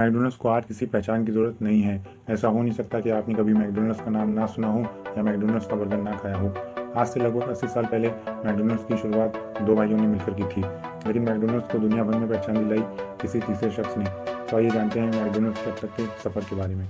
McDonald's को आज किसी पहचान की ज़रूरत नहीं है। ऐसा हो नहीं सकता कि आपने कभी मैकडॉनल्ड्स का नाम ना सुना हो या मैकडॉनल्ड्स का बर्गर ना खाया हो। आज से लगभग 80 साल पहले मैकडॉनल्ड्स की शुरुआत दो भाइयों ने मिलकर की थी, लेकिन मैकडॉनल्ड्स को दुनिया भर में पहचान दिलाई किसी तीसरे शख्स ने। तो आइए जानते हैं मैकडॉनल्ड्स तक के सफ़र के बारे में।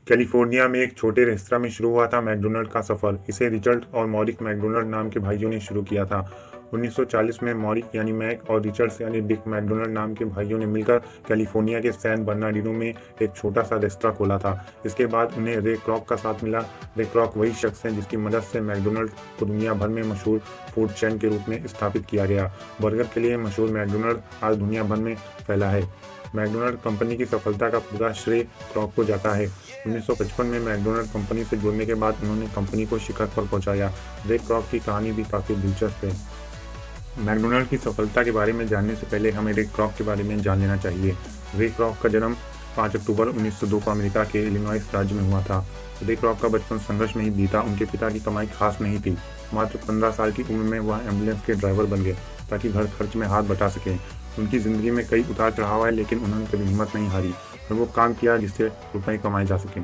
कैलिफोर्निया में एक छोटे रेस्तरां में शुरू हुआ था मैकडॉनल्ड का सफ़र। इसे रिचर्ड और मॉरिक मैकडॉनल्ड नाम के भाइयों ने शुरू किया था। 1940 में मॉरिक यानी मैक और रिचर्ड्स यानी डिक मैकडॉनल्ड नाम के भाइयों ने मिलकर कैलिफोर्निया के सैन बर्नार्डिनो में एक छोटा सा रेस्तरां खोला था। इसके बाद उन्हें रे क्रॉक का साथ मिला। रे क्रॉक वही शख्स हैं जिसकी मदद से मैकडॉनल्ड को दुनिया भर में मशहूर फूड चेन के रूप में स्थापित किया गया। बर्गर के लिए मशहूर मैकडॉनल्ड आज दुनिया भर में फैला है। मैकडॉनल्ड कंपनी की सफलता का पूरा श्रेय क्रॉक को जाता है। 1955 में मैकडॉनल्ड कंपनी से जुड़ने के बाद उन्होंने कंपनी को शिखर पर पहुंचाया। रे क्रॉक की कहानी भी काफ़ी दिलचस्प है। मैकडॉनल्ड की सफलता के बारे में जानने से पहले हमें रे क्रॉक के बारे में जान लेना चाहिए। रे क्रॉक का जन्म 5 अक्टूबर 1902 को अमेरिका के इलिनॉइस राज्य में हुआ था। रे क्रॉक का बचपन संघर्ष में ही बीता। उनके पिता की कमाई खास नहीं थी। मात्र 15 साल की उम्र में वह एम्बुलेंस के ड्राइवर बन गए ताकि घर खर्च में हाथ बटा सकें। उनकी ज़िंदगी में कई उतार चढ़ाव आए, लेकिन उन्होंने कभी हिम्मत नहीं हारी और वो काम किया जिससे रुपए कमाए जा सकें।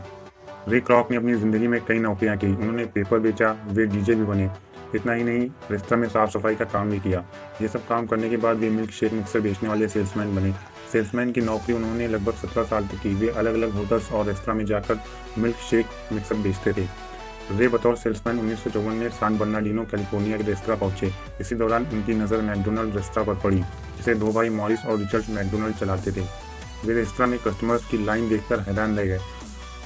रे क्रॉक ने अपनी ज़िंदगी में कई नौकरियां की। उन्होंने पेपर बेचा, वे डीजे भी बने। इतना ही नहीं, रेस्तरां में साफ सफाई का काम भी किया। ये सब काम करने के बाद वे मिल्क शेक मिक्सर बेचने वाले सेल्समैन बने। सेल्समैन की नौकरी उन्होंने लगभग 17 साल तक की। वे अलग अलग होटल्स और रेस्तरां में जाकर मिल्क शेक मिक्सर बेचते थे। रे बतौर सेल्समैन 1954 में सैन बर्नार्डिनो कैलिफोर्निया के रेस्तरां पहुंचे। इसी दौरान उनकी नज़र मैकडॉनल्ड रेस्तरां पर पड़ी, जिसे दो भाई मॉरिस और रिचर्ड मैकडॉनल्ड चलाते थे। वे रेस्तरां में कस्टमर्स की लाइन देखकर हैरान रह गए,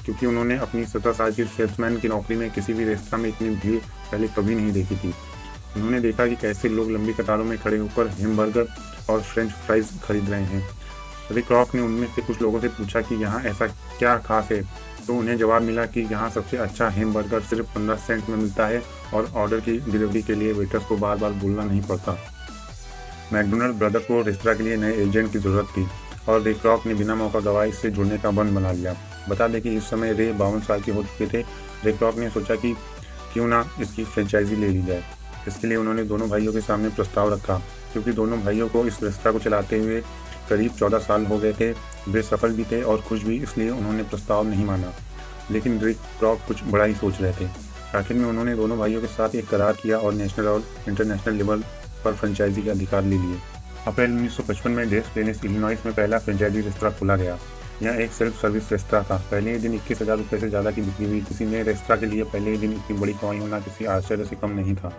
क्योंकि उन्होंने अपनी 17 साल की सेल्समैन की नौकरी में किसी भी रेस्तरां में इतनी भीड़ पहले कभी नहीं देखी थी। उन्होंने देखा कि कैसे लोग लंबी कतारों में खड़े होकर हैमबर्गर और फ्रेंच फ्राइज खरीद रहे हैं। रे क्रॉक ने उनमें से कुछ लोगों से पूछा कि यहाँ ऐसा क्या खास है, तो उन्हें जवाब मिला कि यहाँ सबसे अच्छा हैमबर्गर सिर्फ 15 सेंट में मिलता है और ऑर्डर की डिलीवरी के लिए वेटर्स को बार बार बोलना नहीं पड़ता। मैकडॉनल्ड ब्रदर को रेस्तरां के लिए नए एजेंट की ज़रूरत थी और रे क्रॉक ने बिना मौका गवाए इससे जुड़ने का बंद बना लिया। बता दें कि इस समय रे 52 साल के हो चुके थे। रे क्रॉक ने सोचा कि क्यों ना इसकी फ्रेंचाइजी ले ली जाए। इसके लिए उन्होंने दोनों भाइयों के सामने प्रस्ताव रखा। क्योंकि दोनों भाइयों को इस रेस्तरां को चलाते हुए करीब 14 साल हो गए थे, वे सफल भी थे और खुश भी, इसलिए उन्होंने प्रस्ताव नहीं माना। लेकिन रे क्रॉक कुछ बड़ा ही सोच रहे थे। आखिर में उन्होंने दोनों भाइयों के साथ एक करार किया और नेशनल और इंटरनेशनल लेवल पर फ्रेंचाइजी के अधिकार ले लिए। अप्रैल 1955 में डेस प्लेनेस इलिनॉइस में पहला फ्रेंचाइजी रेस्तरां खोला गया। यह एक सेल्फ सर्विस रेस्तरां था। पहले ही दिन 21,000 रुपये से ज़्यादा की बिक्री हुई। किसी नए रेस्तरां के लिए पहले ही दिन इतनी बड़ी कमाई होना किसी आश्चर्य से कम नहीं था।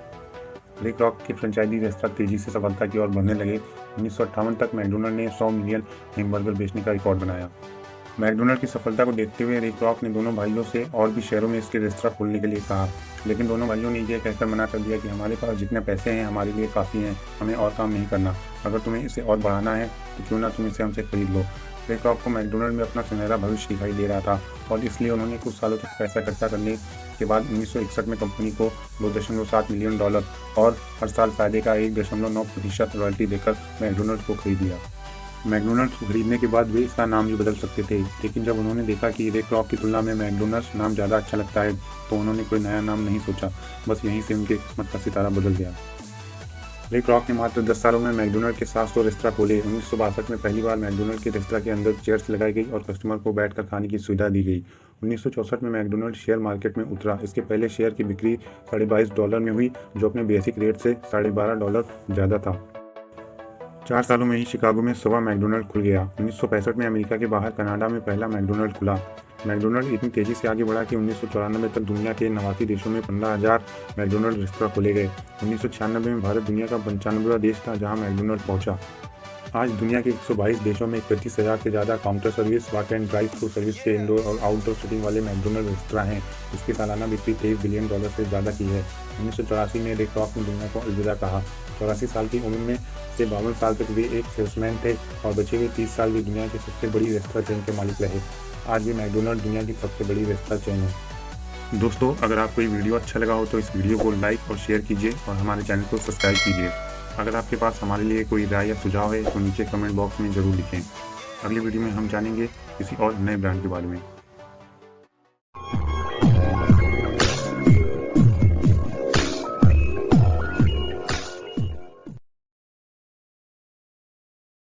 रे क्रॉक के फ्रेंचाइजी रेस्तरां तेजी से सफलता की ओर बढ़ने लगे। 1958 तक मैकडॉनल्ड ने 100 मिलियन हैमबर्गर बेचने का रिकॉर्ड बनाया। मैकडॉनल्ड की सफलता को देखते हुए रे क्रॉक ने दोनों भाइयों से और भी शहरों में इसके रेस्तरां खोलने के लिए कहा, लेकिन दोनों भाइयों ने यह कहकर मना कर दिया कि हमारे पास जितने पैसे हैं हमारे लिए काफ़ी हैं, हमें और काम नहीं करना। अगर तुम्हें इसे और बढ़ाना है तो क्यों ना तुम इसे हमसे खरीद लो। रे क्रॉक को मैकडॉनल्ड में अपना सुनहरा भविष्य दिखाई दे रहा था और इसलिए उन्होंने कुछ सालों तक पैसा इकट्ठा करने के बाद 1961 में कंपनी को $2.7 मिलियन और हर साल फायदे का 1.9% रॉयल्टी देकर मैकडॉनल्ड को खरीद लिया। मैकडॉनल्ड्स को खरीदने के बाद वे इसका नाम भी बदल सकते थे, लेकिन जब उन्होंने देखा कि रे क्रॉक की तुलना में मैकडॉनल्ड्स नाम ज़्यादा अच्छा लगता है, तो उन्होंने कोई नया नाम नहीं सोचा। बस यहीं से उनके किस्मत का सितारा बदल गया। रे क्रॉक ने मात्र 10 सालों में मैकडॉनल्ड के 700 रेस्तरां खोले। 1962 में पहली बार मैकडॉनल्ड के रेस्तरां के अंदर चेयर्स लगाई गई और कस्टमर को बैठकर खाने की सुविधा दी गई। 1964 में मैकडॉनल्ड शेयर मार्केट में उतरा। इसके पहले शेयर की बिक्री $22.5 में हुई, जो अपने बेसिक रेट से $12.5 ज़्यादा था। 4 सालों में ही शिकागो में 100वां मैकडॉनल्ड खुल गया। 1965 में अमेरिका के बाहर कनाडा में पहला मैकडॉनल्ड खुला। मैकडॉनल्ड इतनी तेज़ी से आगे बढ़ा कि 1994 तक दुनिया के 89 देशों में 15,000 मैकडॉनल्ड रेस्तरां खोले गए। 1996 में भारत दुनिया का 95वां देश था जहां मैकडॉनल्ड पहुंचा। आज दुनिया के 122 देशों में 31,000 से ज़्यादा counter service, walk and drive through service के इंडोर और आउटडोर सीटिंग वाले मैकडॉनल्ड रेस्तरां हैं। इसकी सालाना बिक्री $23 बिलियन से ज़्यादा की है। 1984 में रे क्रॉक ने दुनिया को अलविदा कहा। 84 साल की उम्र में से 52 साल तक वे एक सेल्समैन थे और बचे हुए 30 साल भी दुनिया की सबसे बड़ी रेस्तरां चेन के मालिक रहे। आज भी मैकडॉनल्ड दुनिया की सबसे बड़ी रेस्तरां चेन है। दोस्तों, अगर आपको ये वीडियो अच्छा लगा हो तो इस वीडियो को लाइक और शेयर कीजिए और हमारे चैनल को सब्सक्राइब कीजिए। अगर आपके पास हमारे लिए कोई राय या सुझाव है तो नीचे कमेंट बॉक्स में ज़रूर लिखें। अगली वीडियो में हम जानेंगे किसी और नए ब्रांड के बारे में।